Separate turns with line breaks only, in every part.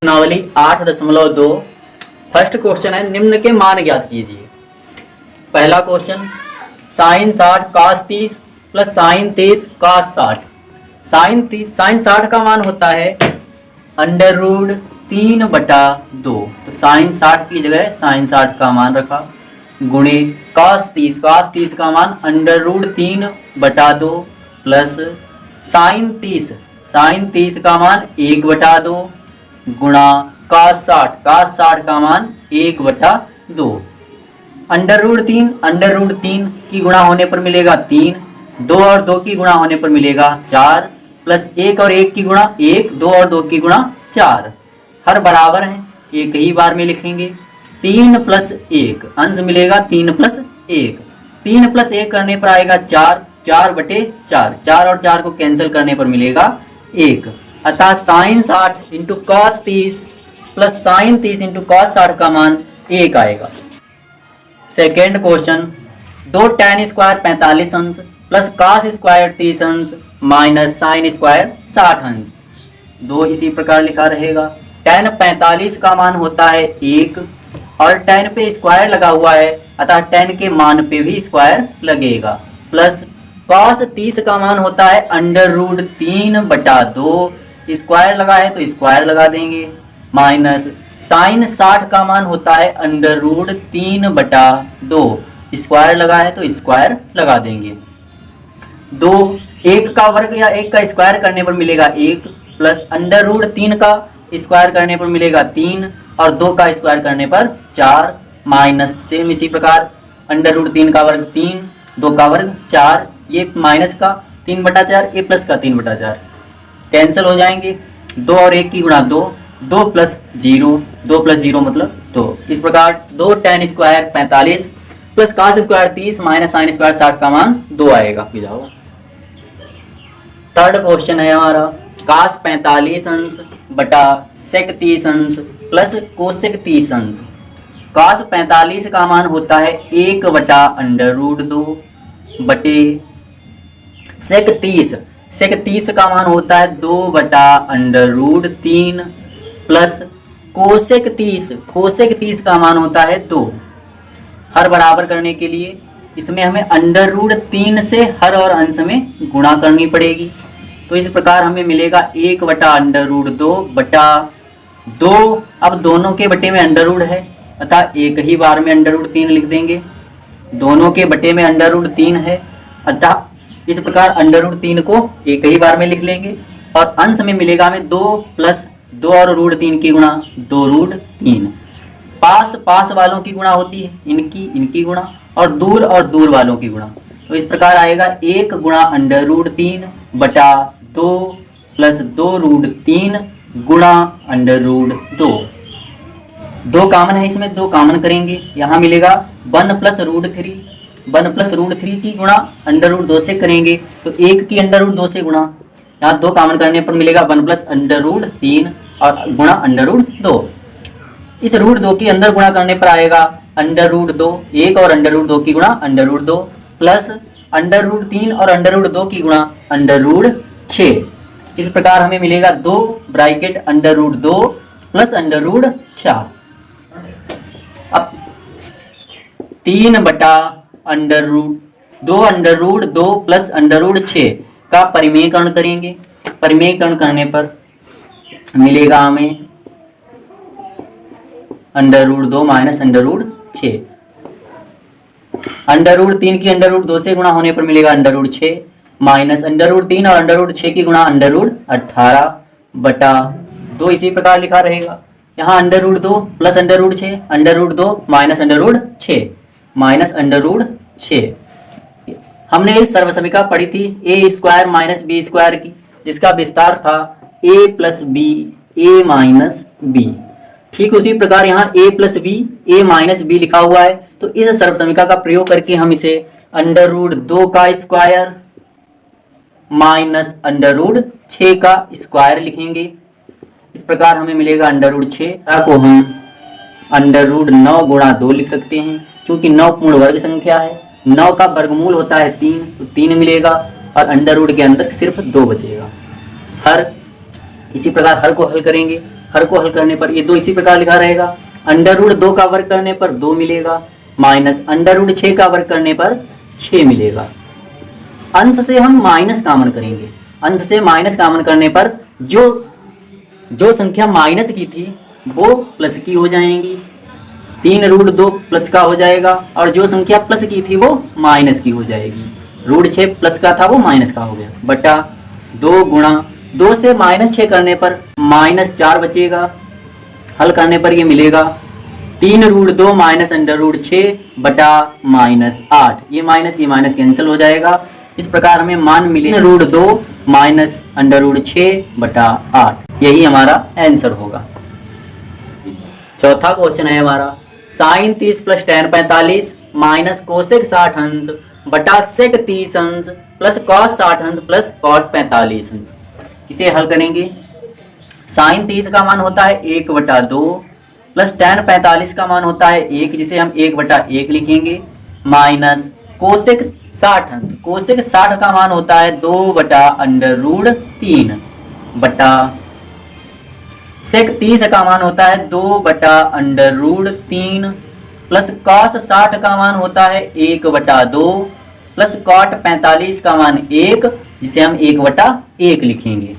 प्रश्नावली 8.2 first question है, निम्न के मान ज्ञात कीजिए। पहला question, sine 60 cos 30 plus sine 23 cos 60। Sine 60 का मान होता है अंडर रूट 3/2। तो साइन 60 की जगह साइन 60 का मान रखा, गुणे cos 30 का मान अंडर रूट 3/2 प्लस साइन 30 का मान 1/2 गुणा cos 60 का मान 1/2। अंडर रूट 3 की गुणा होने पर मिलेगा 3, 2 और 2 की गुणा होने पर मिलेगा 4, प्लस 1 और 1 की गुणा 1, 2 और 2 की गुणा 4। हर बराबर हैं, एक ही बार में लिखेंगे। 3 प्लस 1 अंश मिलेगा 3 प्लस 1। 3 प्लस 1 करने पर आएगा 4, 4/4, 4 और 4 को कैंसिल करने पर मिलेगा 1। अतः sine 60 into cos 30 plus sine 30 into cos 60 का मान 1 आएगा। सेकेंड क्वेश्चन, 2 tan स्क्वायर 45 अंश प्लस cos स्क्वायर 30 अंश माइनस साइन स्क्वायर 60 अंश। 2 इसी प्रकार लिखा रहेगा। tan 45 का मान होता है 1 और tan पे स्क्वायर लगा हुआ है, अतः tan के मान पे भी स्क्वायर लगेगा, प्लस cos 30 का मान होता है अंडर रूट 3/2, स्क्वायर लगा है तो स्क्वायर लगा देंगे, माइनस साइन 60 का मान होता है अंडर रूट 3/2, स्क्वायर लगा है तो स्क्वायर लगा देंगे। 2 1 का वर्ग या 1 का स्क्वायर करने पर मिलेगा 1, प्लस अंडर रूट 3 का स्क्वायर करने पर मिलेगा 3 और 2 का स्क्वायर करने पर 4, माइनस सेम इसी प्रकार अंडर रूट 3 का वर्ग 3, 2 का वर्ग 4, ये माइनस का 3/4, ये प्लस का 3/4 कैंसिल हो जाएंगे। 2 और 1 की गुणा 2, 2 प्लस 0, 2 प्लस 0 मतलब 2। इस प्रकार 2 tan square 45 plus cos square 30 minus sine square 60 का मान 2 आएगा। जाओ थर्ड क्वेश्चन है हमारा, cos 45 अंश बटा sec 30 अंश प्लस कोसेक 30 अंश। cos 45 का मान होता है 1/√2 बटे sec 30 का मान होता है 2/√3 प्लस कोसेक 30 का मान होता है 2। हर बराबर करने के लिए इसमें हमें अंडर रूट 3 से हर और अंश में गुणा करनी पड़ेगी। तो इस प्रकार हमें मिलेगा 1/√2 बटा 2। अब दोनों के बटे में अंडर रूट है, अतः एक ही बार में अंडर√3 लिख देंगे। दोनों के बटे में अंडर√3 है, अतः इस प्रकार अंडर√3 को एक ही बार में लिख लेंगे और अंश में मिलेगा हमें 2 प्लस 2 और √3 की गुणा 2√3। पास वालों की गुणा होती है इनकी गुणा और दूर वालों की गुणा। तो इस प्रकार आएगा 1 गुणा अंडर√3 बटा 2 प्लस 2√3 गुणा अंडर√2। 2 कामन है, इसमें 2 कामन करेंगे, यहाँ मिलेगा 1 प्लस √3 की गुणा अंडर√2 से करेंगे तो 1 की अंडर√2 से गुणा, यहाँ 2 कामन करने पर मिलेगा 1 प्लस अंडर√3 और गुणा अंडर√2। इस √2 की अंदर गुणा करने पर आएगा अंडर√2, 1 और अंडर√2 की गुणा अंडर√2 प्लस अंडर√3 और अंडर√2 की गुणा अंडर√6। इस प्रकार हमें मिलेगा 2 ब्रैकेट अंडर√2 प्लस अंडर√4। अब 3/√2 अंडर√2 प्लस अंडर√6 का परिमेयकरण करेंगे। परिमेयकरण करने पर मिलेगा हमें अंडर√2 माइनस अंडर√6। अंडर√3 की अंडर√2 से गुणा होने पर मिलेगा अंडर√6 माइनस अंडर√3 और अंडर√6 की गुणा अंडर√18 बटा 2 इसी प्रकार लिखा रहेगा। यहाँ अंडर√2 प्लस अंडर√6, अंडर√2 माइनस अंडर√6। हमने इस सर्वसमीका पढ़ी थी a square minus B square की, जिसका विस्तार था a plus B a minus B. ठीक उसी प्रकार यहाँ a plus B a minus B लिखा हुआ है, तो इस सर्वसमीका का प्रयोग करके हम इसे अंडर√2 का स्क्वायर माइनस अंडर√6 का स्क्वायर लिखेंगे। इस प्रकार हमें मिलेगा अंडर√6 को हम अंडर√9 गुणा 2 लिख सकते हैं, क्योंकि 9 पूर्ण वर्ग संख्या है। 9 का वर्गमूल होता है 3, तो 3 मिलेगा और अंडर रूट के अंदर सिर्फ 2 बचेगा। हर इसी प्रकार हर को हल करेंगे। हर को हल करने पर ये 2 इसी प्रकार लिखा रहेगा। अंडर रूट 2 का वर्ग करने पर 2 मिलेगा, माइनस अंडर रूट 6 का वर्ग करने पर 6 मिलेगा। अंश से हम माइनस कॉमन करेंगे, अंश से माइनस कॉमन करने पर जो संख्या माइनस की थी वो प्लस की हो जाएंगी, 3 रूट 2 प्लस का हो जाएगा, और जो संख्या प्लस की थी वो माइनस की हो जाएगी। रूट 6 प्लस का था वो माइनस का हो गया, बटा 2 गुणा 2 से माइनस 6 करने पर माइनस 4 बचेगा, हल करने पर ये मिलेगा 3 रूट 2 माइनस अंडर रूट 6 बटा माइनस 8। ये माइनस कैंसिल हो जाएगा। इस प्रकार हमें मान मिले 3 रूट 2 माइनस अंडर रूट 6 बटा 8। यही हमारा आंसर होगा। चौथा क्वेश्चन है हमारा sine 30 plus tan 45 minus cosec 60 अंश बटा सेक 30 अंश प्लस कॉस 60 अंश प्लस कॉट 45 अंश। इसे हल करेंगे। साइन 30 का मान होता है 1/2 प्लस टेन 45 का मान होता है 1, जिसे हम 1/1 लिखेंगे, माइनस कोसेक 60 अंश, कोसेक 60 का मान होता है 2/√3 बटा सेक 30 का मान होता है 2/√3 प्लस कॉस 60 का मान होता है 1/2 प्लस कॉट 45 का मान 1, जिसे हम 1/1 लिखेंगे।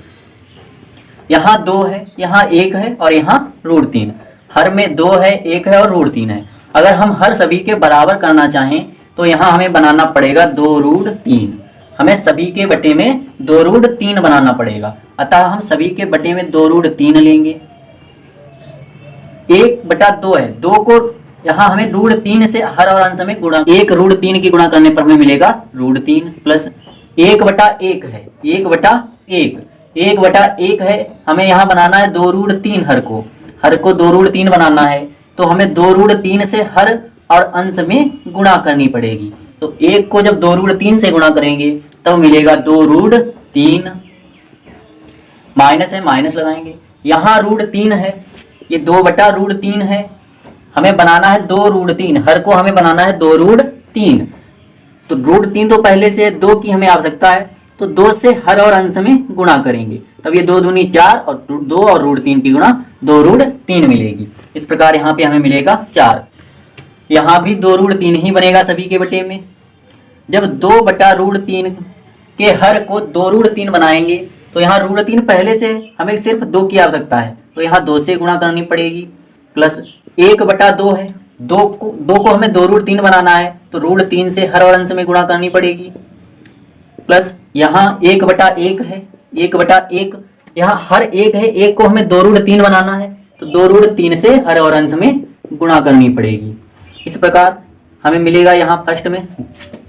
यहाँ 2 है, यहाँ 1 है और यहाँ √3। हर में 2 है, 1 है और √3 है। अगर हम हर सभी के बराबर करना चाहें तो यहाँ हमें बनाना पड़ेगा 2√3। हमें सभी के बटे में 2√3 बनाना पड़ेगा। अतः हम सभी के बटे में 2√3 लेंगे। 1/2 है, 2 को यहाँ हमें √3 से हर और अंश में गुणा, 1√3 की गुणा करने पर हमें मिलेगा √3 प्लस 1/1 है, 1/1 है। हमें यहाँ बनाना है 2√3 हर को 2√3 बनाना है, तो हमें 2√3 से हर और अंश में गुणा करनी पड़ेगी। तो 1 को जब 2√3 से गुणा करेंगे तब मिलेगा 2√3, माइनस है माइनस लगाएंगे। यहाँ √3 है, ये 2/√3 है, हमें बनाना है 2√3, हर को हमें बनाना है 2√3। तो √3 तो पहले से 2 की हमें आवश्यकता है, तो 2 से हर और अंश में गुणा करेंगे, तब ये 2 दूनी 4 और 2 और √3 की गुणा 2√3 मिलेगी। इस प्रकार यहाँ पे हमें मिलेगा 4। यहाँ भी 2√3 ही बनेगा सभी के बटे में। जब 2/√3 के हर को 2√3 बनाएंगे तो यहाँ √3 पहले से हमें सिर्फ 2 की आवश्यकता है, तो यहाँ 2 से गुणा करनी पड़ेगी, प्लस 1/2 है, 2 को हमें 2√3 बनाना है, तो √3 से हर और अंश में गुणा करनी पड़ेगी, प्लस यहाँ 1/1 है, 1/1 यहाँ हर 1 है, 1 को हमें 2√3 बनाना है, तो 2√3 से हर और अंश में गुणा करनी पड़ेगी। इस प्रकार हमें मिलेगा यहाँ फर्स्ट में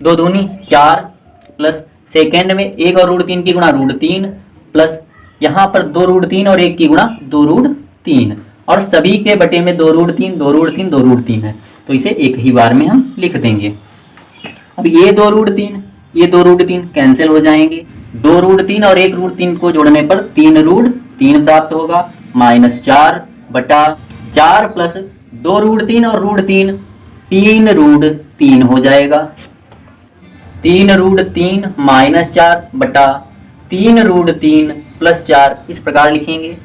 2 दूनी 4 प्लस सेकेंड में 1 और √3 की गुणा √3 प्लस यहाँ पर 2√3 और 1 की गुणा 2√3, और सभी के बटे में 2√3 है, तो इसे एक ही बार में हम लिख देंगे। अब ये 2√3 कैंसिल हो जाएंगे, 2√3 और 1√3 को जोड़ने पर 3√3 प्राप्त होगा, माइनस 4/4 प्लस 2√3 और √3 3√3 हो जाएगा, 3√3 माइनस 4/3√3 प्लस 4। इस प्रकार लिखेंगे।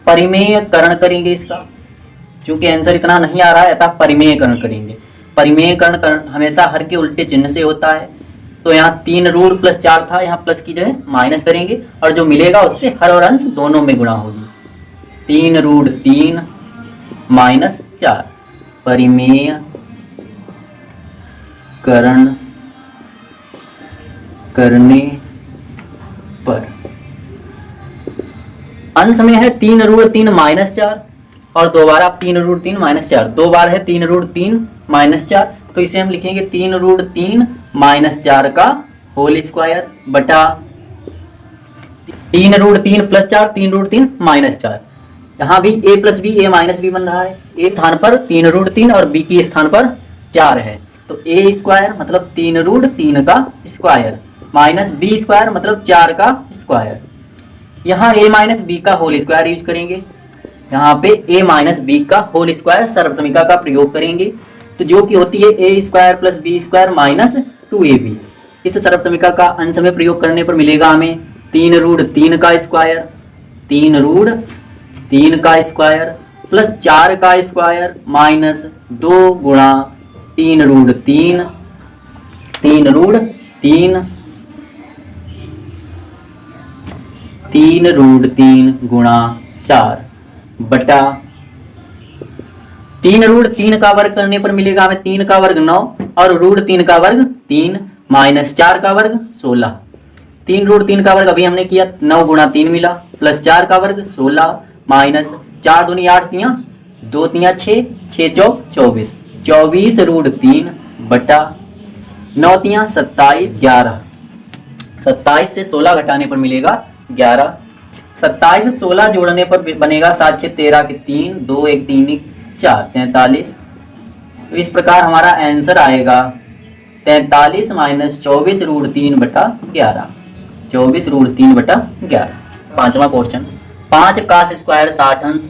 परिमेयकरण करेंगे इसका, क्योंकि आंसर इतना नहीं आ रहा है अतः परिमेयकरण करेंगे। परिमेयकरण हमेशा हर के उल्टे चिन्ह से होता है, तो यहाँ 3 प्लस 4 था, यहाँ प्लस की जगह माइनस करेंगे और जो मिलेगा उससे हर और अंश दोनों में गुणा होगी। 3√3 माइनस 4 परिमेयकरण करने पर अंश में है 3√3 माइनस 4 और दोबारा 3√3 माइनस 4, 2 बार है 3√3 माइनस 4, तो इसे हम लिखेंगे 3√3 माइनस 4 का होल स्क्वायर बटा 3√3 प्लस 4 3√3 माइनस 4। यहाँ भी a plus B a minus B बन रहा है, a स्थान पर 3√3 और b के स्थान पर 4 है, तो a स्क्वायर मतलब 3√3 का स्क्वायर माइनस b स्क्वायर मतलब 4 का स्क्वायर। यहाँ a माइनस बी का होल स्क्वायर यूज करेंगे, यहाँ पे a माइनस बी का होल स्क्वायर सर्वसमीका का प्रयोग करेंगे, तो जो कि होती है a square plus B square minus 2ab। इस सर्वसमीका का अंश में प्रयोग करने पर मिलेगा हमें 3√3 का स्क्वायर, 3√3 3 का स्क्वायर प्लस 4 का स्क्वायर माइनस 2 गुणा 3 रूट 3, 3 रूट 3, 3 रूट 3 गुणा 4 बटा 3 रूट 3 का वर्ग करने पर मिलेगा हमें 3 का वर्ग 9 और रूट 3 का वर्ग 3 माइनस 4 का वर्ग 16। 3 रूट 3 का वर्ग अभी हमने किया 9 गुणा 3 मिला प्लस 4 का वर्ग 16 माइनस 4 दूनी 8 तियां 2 तियां 6, 6 चौक 24, 24 रूट 3 बटा 9 तियां 27, 11, 27 से 16 घटाने पर मिलेगा 11, 27 से 16 जोड़ने पर बनेगा 7 6 13 के 3, 2 1 3 1 4, 43। तो इस प्रकार हमारा आंसर आएगा 43 माइनस 24 रूट 3 बटा 11, 24 रूट 3 बटा 11। पांचवा क्वेश्चन, 5 कास स्क्वायर 60 अंश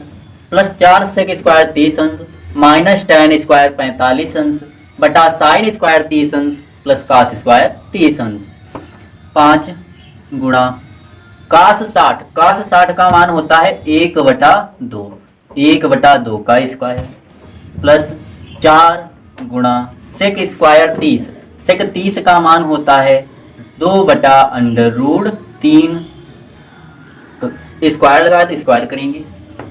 प्लस 4 सेक स्क्वायर 30 अंश माइनस tan स्क्वायर 45 अंश बटा साइन स्क्वायर 30 अंश प्लस कास स्क्वायर 30 अंश। 5 गुणा कास 60, कास 60 का मान होता है 1 बटा 2, 1 बटा 2 का स्क्वायर प्लस 4 गुणा सेक स्क्वायर 30, सेक 30 का मान होता है 2 बटा अंडर रूट 3, स्क्वायर लगाए तो स्क्वायर करेंगे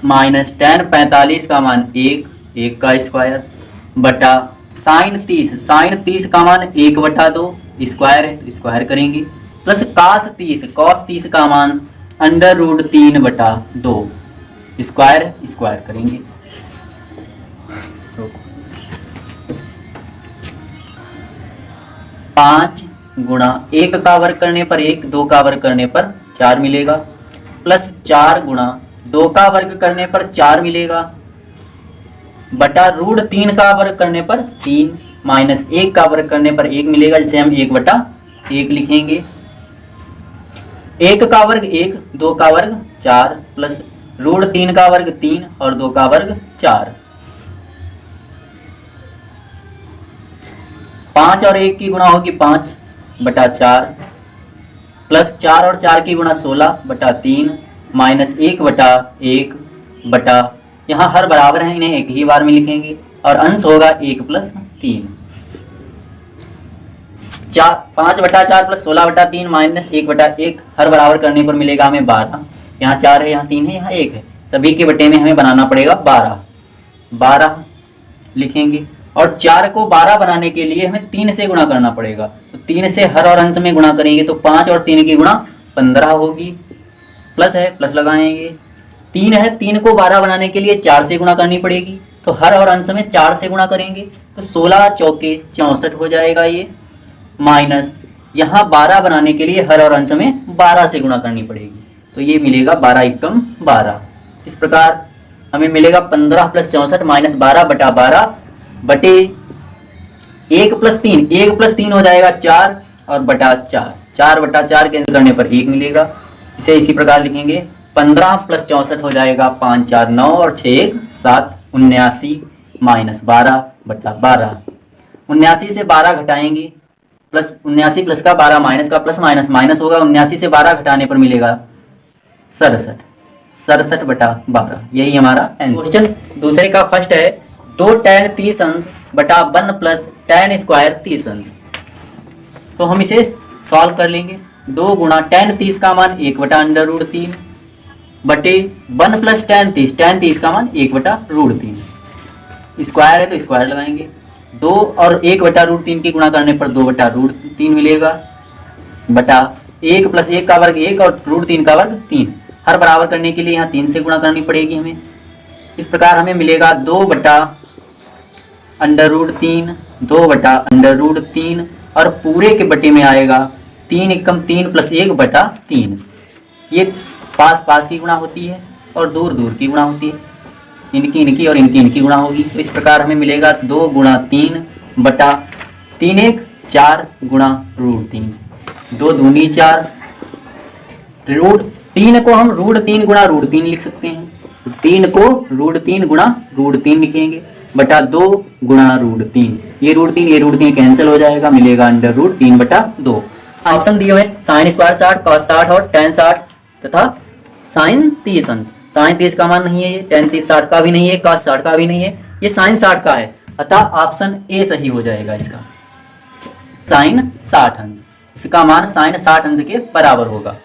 माइनस tan 45 का मान 1, 1 का स्क्वायर बटा साइन 30, साइन 30 का मान 1 बटा 2 स्क्वायर है तो स्क्वायर करेंगे प्लस कास 30, कॉस 30 का मान अंडर रूट 3 बटा 2 स्क्वायर है स्क्वायर करेंगे। 5 गुणा 1 का वर्ग करने पर 1, 2 का वर्ग करने पर 4 मिलेगा प्लस 4 गुणा 2 का वर्ग करने पर 4 मिलेगा बटा रूट 3 का वर्ग करने पर 3 माइनस 1 का वर्ग करने पर 1 मिलेगा जिसे हम 1 बटा 1 लिखेंगे। 1 का वर्ग 1, 2 का वर्ग 4 प्लस रूट 3 का वर्ग 3 और 2 का वर्ग 4। 5 और 1 की गुणा होगी 5 बटा 4 प्लस 4 और 4 की गुणा 16 बटा 3 माइनस 1 बटा 1 बटा, यहाँ हर बराबर है इन्हें एक ही बार में लिखेंगे और अंश होगा 1 प्लस 3। 5 बटा 4 प्लस 16 बटा 3 माइनस 1 बटा 1 हर बराबर करने पर मिलेगा हमें 12। यहाँ 4 है, यहाँ 3 है, यहाँ 1 है, सभी के बटे में हमें बनाना पड़ेगा 12, 12 लिखेंगे और 4 को 12 बनाने के लिए हमें 3 से गुणा करना पड़ेगा तो 3 से हर और अंश में गुणा करेंगे तो 5 और 3 की गुणा 15 होगी, प्लस है प्लस लगाएंगे, 3 है, 3 को 12 बनाने के लिए 4 से गुणा करनी पड़ेगी तो हर और अंश में 4 से गुणा करेंगे तो 16 चौके 64 हो जाएगा ये, माइनस यहाँ 12 बनाने के लिए हर और अंश में 12 से गुणा करनी पड़ेगी तो ये मिलेगा 12 एकम 12। इस प्रकार हमें मिलेगा 15 प्लस 64 माइनस 12 बटा 12 बटे 1 प्लस 3, 1 प्लस 3 हो जाएगा 4 और बटा 4, 4 बटा 4 कैंसिल करने पर 1 मिलेगा। इसे इसी प्रकार लिखेंगे 15 प्लस 64 हो जाएगा 5 4 9 और 6 1 7, 79 माइनस 12 बटा 12। 79 से 12 घटाएंगे प्लस 79 प्लस का 12 माइनस का प्लस माइनस माइनस होगा, 79 से 12 घटाने पर मिलेगा 67, 67 बटा 12। यही हमारा क्वेश्चन दूसरे का फर्स्ट है 2 tan 30 अंश बटा 1 प्लस tan स्क्वायर 30 अंश। तो हम इसे सॉल्व कर लेंगे। 2 गुणा tan 30 का मान 1 बटा अंडर रूट 3 बटे 1 प्लस tan 30, tan 30 का मान 1 बटा रूट 3, स्क्वायर है तो स्क्वायर लगाएंगे, 2 और 1 बटा रूट 3 की गुणा करने पर 2 बटा रूट 3 मिलेगा बटा 1 प्लस 1 का वर्ग 1 और रूट 3 का वर्ग 3, हर बराबर करने के लिए यहाँ 3 से गुणा करनी पड़ेगी हमें। इस प्रकार हमें मिलेगा 2 बटा अंडर रूट 3, 2 बटा अंडर रूट 3 और पूरे के बटे में आएगा 3 एकम 3 प्लस 1 बटा 3। ये पास पास की गुणा होती है और दूर दूर की गुणा होती है, इनकी और इनकी गुणा होगी। तो इस प्रकार हमें मिलेगा 2 गुणा 3 बटा 3 1 4 गुणा रूट 3, 2 दूनी 4, रूट 3 को हम रूट 3 गुणा रूट 3 लिख सकते हैं, 3 को रूट 3 गुणा रूट 3 लिखेंगे बटा 2 गुणा रूट 3, ये रूट 3 कैंसिल हो जाएगा, मिलेगा अंडर रूट 3 बटा 2। ऑप्शन दिए हुए साइन स्क्वायर 60, कॉस 60 और tan 60 तथा साइन 30 अंश। साइन 30 का मान नहीं है, ये tan 30 60 का भी नहीं है, cos 60 का भी नहीं है, ये साइन 60 का है। अतः ऑप्शन ए सही हो जाएगा इसका, साइन 60 अंश। इसका मान साइन 60 अंश के बराबर होगा।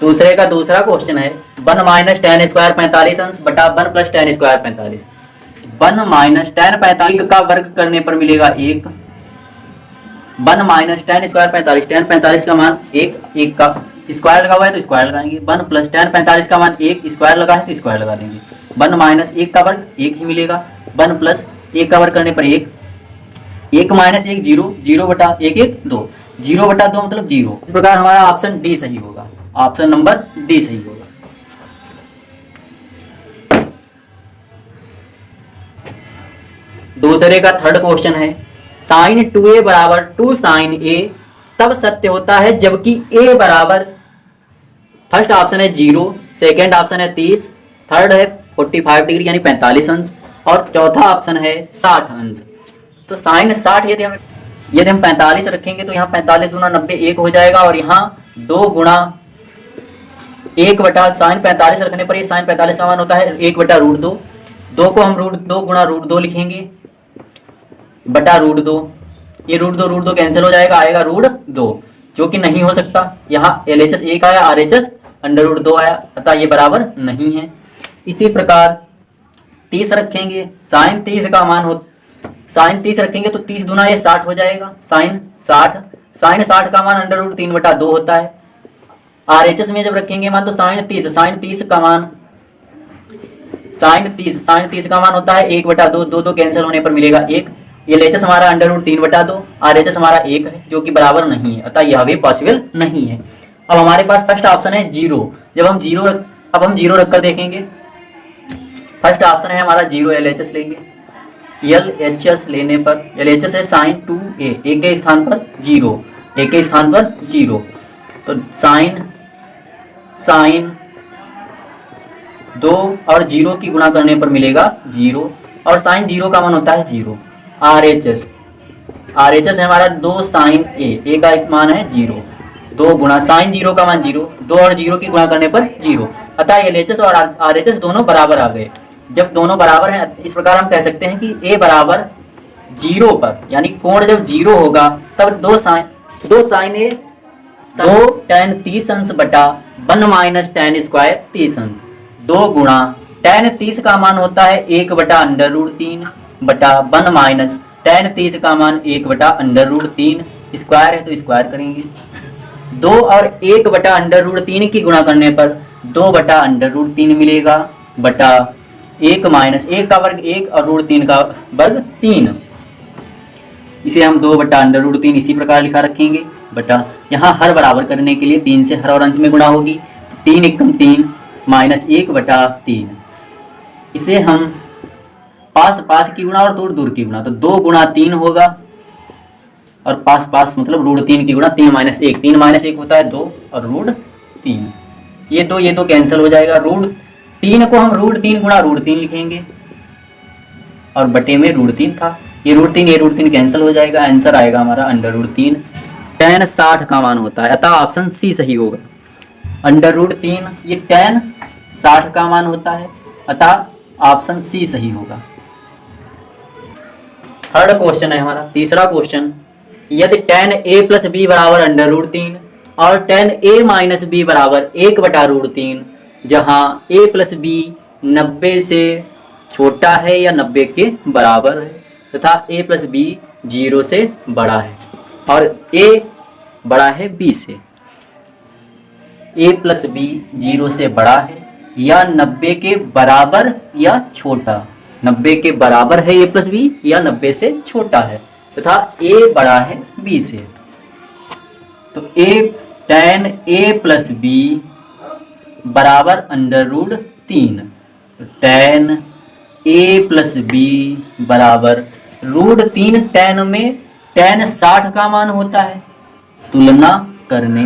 दूसरे का दूसरा क्वेश्चन है 1 माइनस टेन स्क्वायर 45 अंश बटा 1 plus ten square 45। 1 minus ten 45 का वर्ग करने पर मिलेगा 1। 1 माइनस टेन स्क्वायर 45, टेन 45 का मान 1, 1 का स्क्वायर लगा हुआ है तो स्क्वायर लगाएंगे। 1 प्लस टेन 45 का मान 1, स्क्वायर लगा है तो स्क्वायर लगा देंगे। 1 माइनस 1 का वर्ग 1 ही मिलेगा। 1 प्लस 1 का वर्ग करने पर 1, 1 माइनस 1 0, 0 बटा 1 1 2, 0 बटा 2 मतलब 0। इस प्रकार हमारा ऑप्शन डी सही होगा, ऑप्शन नंबर डी सही होगा। दूसरे का थर्ड क्वेश्चन है साइन 2a बराबर 2 साइन a तब सत्य होता है जबकि a बराबर, फर्स्ट ऑप्शन है 0, सेकेंड ऑप्शन है 30, थर्ड है 45 डिग्री यानी 45 अंश और चौथा ऑप्शन है 60 अंश। तो साइन 60 यदि हम 45 रखेंगे तो यहाँ 45 दूना 90 1 हो जाएगा और यहाँ 2 गुणा 1 बटा साइन 45 रखने पर ये साइन 45 का मान होता है 1 बटा रूट 2। 2 को हम रूट 2 गुणा रूट 2 लिखेंगे बटा रूट 2। ये रूट 2 कैंसिल हो जाएगा, आएगा रूट 2 जो कि नहीं हो सकता। यहाँ LHS 1 आया, RHS अंडर रूट 2 आया, अतः ये बराबर नहीं है। इसी प्रकार 30 रखेंगे, साइन 30 का मान हो, साइन 30 रखेंगे तो 30 दूना ये 60 हो जाएगा, साइन 60। साइन 60 का मान अंडर रूट 3 बटा 2 होता है। RHS में जब रखेंगे मान तो साइन 30 का मान, साइन 30 का मान होता है 1 बटा 2, 2 कैंसिल होने पर मिलेगा 1। LHS हमारा अंडर रूट 3 बटा 2, RHS हमारा 1 है जो कि बराबर नहीं है, अतः यह भी पॉसिबल नहीं है। अब हमारे पास फर्स्ट ऑप्शन है 0, जब हम 0 अब हम 0 रखकर देखेंगे। फर्स्ट ऑप्शन है हमारा 0, LHS लेंगे। LHS लेने पर LHS है साइन 2a, 1 के स्थान पर 0, 1 के स्थान पर 0, तो साइन 2 और 0 की गुणा करने पर मिलेगा 0 और साइन 0 का मान होता है 0। RHS है हमारा 2 साइन a का मान है 0, 2 गुणा साइन 0 का मान 0, 2 और 0 की गुणा करने पर 0, अतः LHS और RHS दोनों बराबर आ गए। जब दोनों बराबर हैं इस प्रकार हम कह सकते हैं कि a बराबर 0 पर, यानी कोण जब 0 होगा तब 2 साइन a 2 tan 30 अंश बटा 1 माइनस tan स्क्वायर 30 अंश, 2 गुणा tan 30 का मान होता है 1 बटा अंडर रूट 3 बटा 1 माइनस tan 30 का मान 1 बटा अंडर रूट 3, स्क्वायर है तो स्क्वायर करेंगे। 2 और 1 बटा अंडर रूट 3 की गुणा करने पर 2 बटा अंडर रूट 3 मिलेगा बटा 1 माइनस 1 का वर्ग 1 और रूट 3 का वर्ग 3। इसे हम 2 बटा अंडर रूट 3 इसी प्रकार लिखा रखेंगे बटा, यहाँ हर बराबर करने के लिए 3 से हर और अंश में गुणा होगी, 3 एकम 3 माइनस 1 बटा 3। इसे हम पास की गुणा और दूर की गुणा, तो 2 गुणा 3 होगा और पास मतलब रूट 3 की गुणा 3 माइनस 1, 3 माइनस 1 होता है 2 और रूट 3, ये दो कैंसिल हो जाएगा। रूट 3 को हम रूट 3 गुणा रूट 3 लिखेंगे और बटे में रूट 3 था, ये रूट 3 कैंसिल हो जाएगा, आंसर आएगा हमारा अंडर रूट 3। tan 60 का मान होता है, अतः ऑप्शन सी सही होगा। अंडर रूट 3 ये tan 60 का मान होता है, अतः ऑप्शन सी सही होगा। थर्ड क्वेश्चन है हमारा, तीसरा क्वेश्चन, यदि tan a प्लस बी बराबर अंडर रूट 3 और tan a माइनस बी बराबर 1 बटा रूट 3, जहाँ a प्लस बी 90 से छोटा है या 90 के बराबर है तथा a प्लस बी 0 से बड़ा है और a बड़ा है b से, a प्लस बी 0 से बड़ा है या 90 के बराबर या छोटा, 90 के बराबर है a प्लस बी या 90 से छोटा है तथा a बड़ा है b से, तो tan a प्लस बी बराबर under root 3, tan a plus B बराबर रूट 3, tan में tan 60 का मान होता है, तुलना करने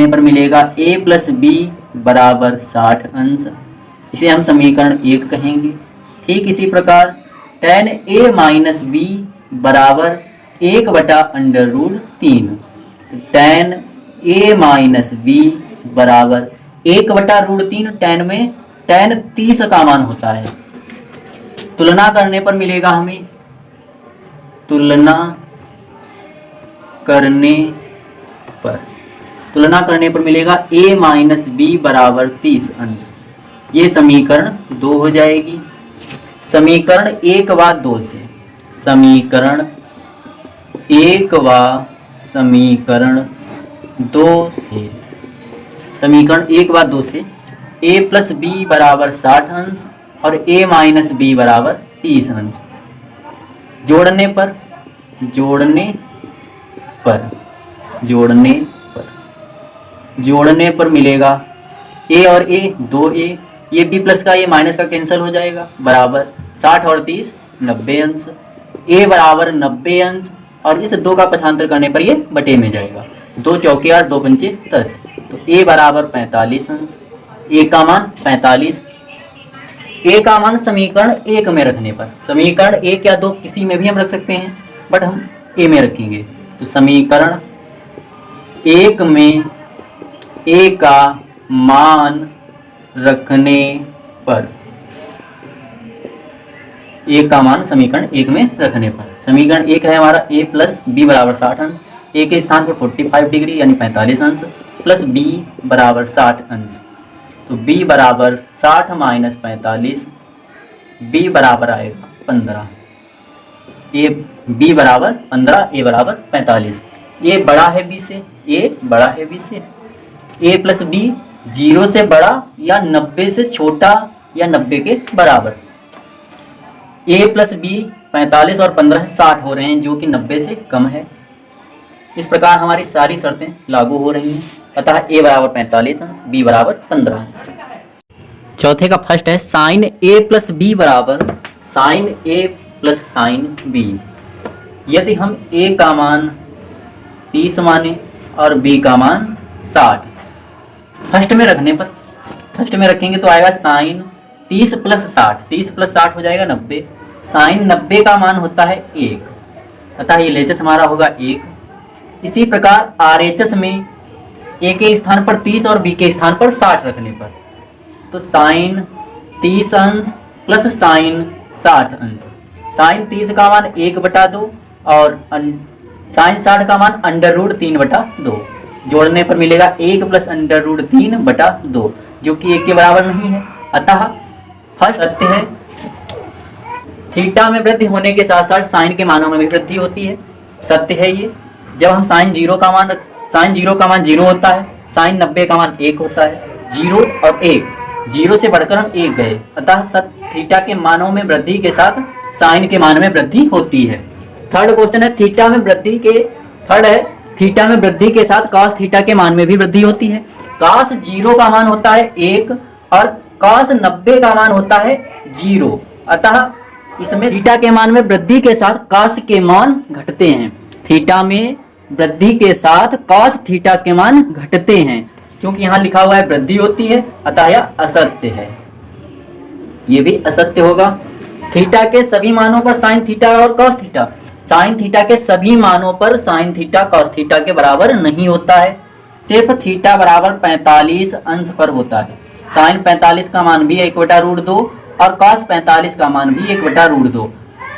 पर मिलेगा a प्लस बी बराबर 60 अंश, इसे हम समीकरण 1 कहेंगे। ठीक इसी प्रकार tan a माइनस बी बराबर 1/√3 tan a माइनस बी बराबर 1/√3। tan में tan 30 का मान होता है। तुलना करने पर मिलेगा हमें, तुलना करने पर मिलेगा a माइनस बी बराबर 30 अंश। ये समीकरण 2 हो जाएगी। समीकरण 1 व 2 से, समीकरण 1 व समीकरण 2 से, समीकरण 1 व 2 से a प्लस बी बराबर 60 अंश और a माइनस बी बराबर 30 अंश जोड़ने पर मिलेगा a और a 2a, ये b प्लस का ये माइनस का कैंसिल हो जाएगा, बराबर 60 और 30 90 अंश। a बराबर 90 अंश और इस 2 का पक्षांतर करने पर ये बटे में जाएगा। 2 चौके 8 2 पंचे 10, तो a बराबर 45 अंश। a का मान 45। a का मान समीकरण 1 में रखने पर, समीकरण 1 या 2 किसी में भी हम रख सकते हैं, बट हम a में रखेंगे। तो समीकरण 1 में a का मान रखने पर, a का मान समीकरण 1 में रखने पर, समीकरण 1 है हमारा a प्लस बी बराबर 60 अंश, a के स्थान पर 45 डिग्री यानी 45 अंश प्लस b बराबर 60 अंश। तो b बराबर 60 माइनस 45, b बराबर आएगा 15, b बराबर 15, a बराबर 45। a बड़ा है b से, a बड़ा है b से, a प्लस b 0 से बड़ा या 90 से छोटा या 90 के बराबर। a प्लस b 45 और 15 60 हो रहे हैं, जो कि 90 से कम है। इस प्रकार हमारी सारी शर्तें लागू हो रही हैं, अतः a बराबर 45 अंश, b बराबर 15 अंश। चौथे का फर्स्ट है साइन a प्लस बी बराबर sine a plus sine b। यदि हम a का मान 30 माने और b का मान 60, फर्स्ट में रखने पर, फर्स्ट में रखेंगे तो आएगा साइन 30 प्लस 60, 30 प्लस 60 हो जाएगा 90। साइन 90 का मान होता है 1, अतः ये LHS हमारा होगा 1। इसी प्रकार RHS में a के स्थान पर 30 और b के स्थान पर 60 रखने पर, तो साइन 30 अंश प्लस साइन 60 अंश। साइन 30 का मान 1/2 और साइन 60 का मान √3/2, जोड़ने पर मिलेगा 1 प्लस √3/2, जो कि 1 के बराबर नहीं है। अतः फर्स्ट सत्य है, थीटा में वृद्धि होने के साथ साथ साइन के मानों में भी वृद्धि होती है, सत्य है ये। जब हम साइन 0 का मान 0 होता है, साइन 90 का मान 1 होता है। 0 और 1, 0 से बढ़कर हम 1 गए, अतः थीटा के मानों में वृद्धि के साथ साइन के मान में वृद्धि होती है। थर्ड क्वेश्चन है थीटा में वृद्धि के साथ कॉस थीटा के मान में भी वृद्धि होती है। कॉस 0 का मान होता है 1 और कॉस 90 का मान होता है 0, अतः इसमें थीटा के मान में वृद्धि के साथ कॉस के मान घटते हैं। थीटा में वृद्धि के साथ कॉस थीटा के मान घटते हैं, क्योंकि यहाँ लिखा हुआ है वृद्धि होती है, अतः यह असत्य है, ये भी असत्य होगा। थीटा के सभी मानों पर साइन थीटा और कॉस थीटा, साइन थीटा के सभी मानों पर साइन थीटा कॉस थीटा के बराबर नहीं होता है, सिर्फ थीटा बराबर 45 अंश पर होता है। साइन 45 का मान भी 1/√2 और कॉस 45 का मान भी 1/√2।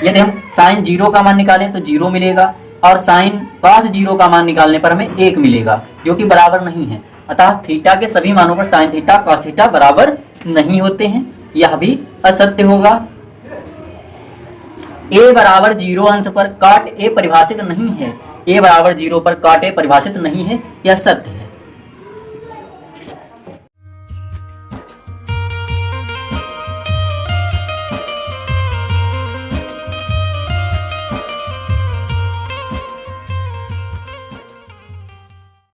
यदि हम साइन 0 का मान निकालें तो 0 मिलेगा और साइन कॉस 0 का मान निकालने पर हमें 1 मिलेगा, जो कि बराबर नहीं है। अतः थीटा के सभी मानों पर साइन थीटा कॉस थीटा बराबर नहीं होते हैं, यह भी असत्य होगा। a बराबर 0 अंश पर काट a परिभाषित नहीं है, a बराबर 0 पर काट a परिभाषित नहीं है, यह सत्य है।